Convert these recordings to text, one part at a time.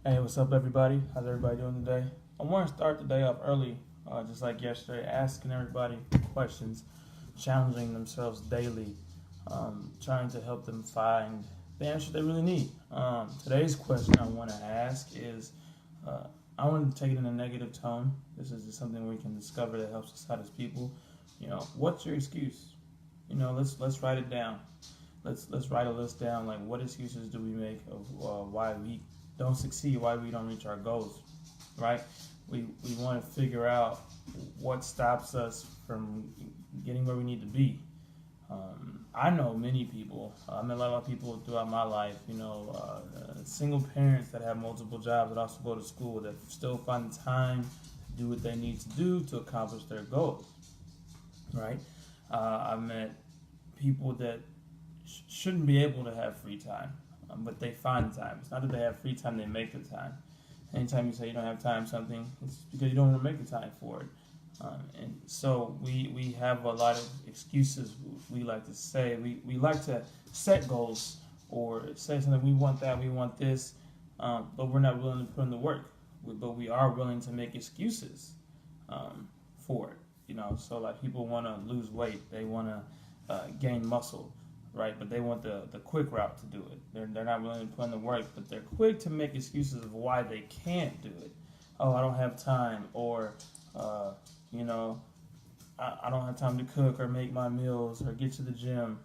Hey, what's up, everybody? How's everybody doing today? I want to start the day off early, just like yesterday, asking everybody questions, challenging themselves daily, trying to help them find the answer they really need. Today's question I want to ask is I want to take it in a negative tone. This is just something we can discover that helps us out as people. What's your excuse? Let's write it down. Let's write a list down. Like, what excuses do we make of why we don't succeed, why we don't reach our goals, right? We want to figure out what stops us from getting where we need to be. I know many people. I met a lot of people throughout my life. Single parents that have multiple jobs that also go to school that still find the time to do what they need to do to accomplish their goals, right? I met people that shouldn't be able to have free time, but they find the time. It's not that they have free time; they make the time. Anytime you say you don't have time for something, it's because you don't want to make the time for it. And so we have a lot of excuses. We like to say we like to set goals or say something. We want that, we want this, but we're not willing to put in the work. But we are willing to make excuses for it. So like people want to lose weight, they want to gain muscle, right? But they want the quick route to do it. They're not willing to put in the work, but they're quick to make excuses of why they can't do it. Oh, I don't have time, or I don't have time to cook or make my meals or get to the gym.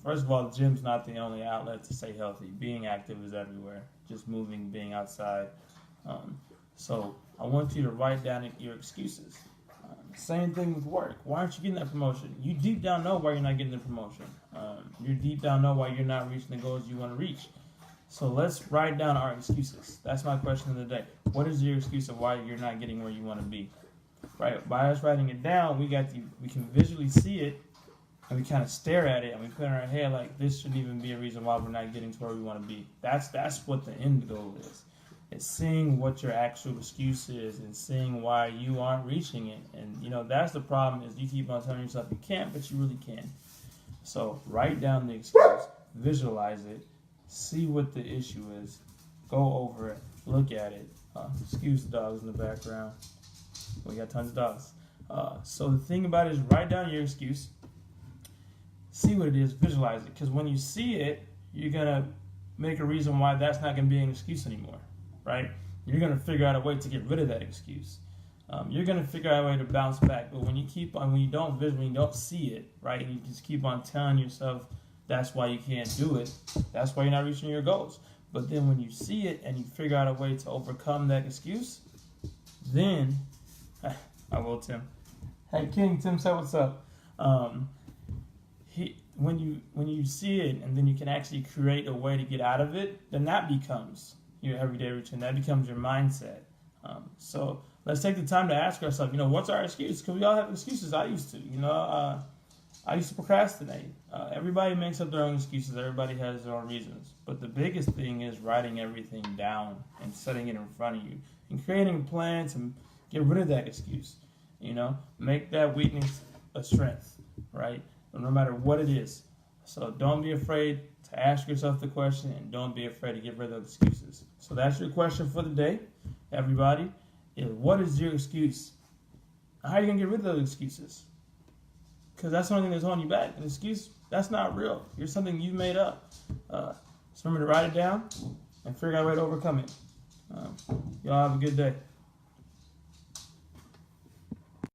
First of all, the gym's not the only outlet to stay healthy. Being active is everywhere. Just moving, being outside. So I want you to write down your excuses. Same thing with work. Why aren't you getting that promotion? You deep down know why you're not getting the promotion. You deep down know why you're not reaching the goals you want to reach. So let's write down our excuses. That's my question of the day. What is your excuse of why you're not getting where you want to be? Right? By us writing it down, we can visually see it, and we kind of stare at it, and we put in our head like this shouldn't even be a reason why we're not getting to where we want to be. That's what the end goal is. It's seeing what your actual excuse is and seeing why you aren't reaching it. And that's the problem is you keep on telling yourself you can't, but you really can. So write down the excuse, visualize it, see what the issue is, go over it, look at it. Excuse the dogs in the background. We got tons of dogs. So the thing about it is write down your excuse, see what it is, visualize it. Because when you see it, you're going to make a reason why that's not going to be an excuse anymore, right? You're going to figure out a way to get rid of that excuse. You're going to figure out a way to bounce back. But when you don't see it, right, and you just keep on telling yourself that's why you can't do it, that's why you're not reaching your goals. But then when you see it and you figure out a way to overcome that excuse, then I will, Tim. Hey, King, Tim said what's up. When you see it and then you can actually create a way to get out of it, then that becomes your everyday routine. That becomes your mindset. So let's take the time to ask ourselves, what's our excuse? Because we all have excuses. I used to, I used to procrastinate. Everybody makes up their own excuses. Everybody has their own reasons. But the biggest thing is writing everything down and setting it in front of you and creating a plan to get rid of that excuse. Make that weakness a strength, right? No matter what it is. So don't be afraid to ask yourself the question, and don't be afraid to get rid of excuses. So that's your question for the day, everybody. What is your excuse? How are you going to get rid of those excuses? Because that's the only thing that's holding you back. An excuse, that's not real. You're something you made up. So remember to write it down and figure out a way to overcome it. Y'all have a good day.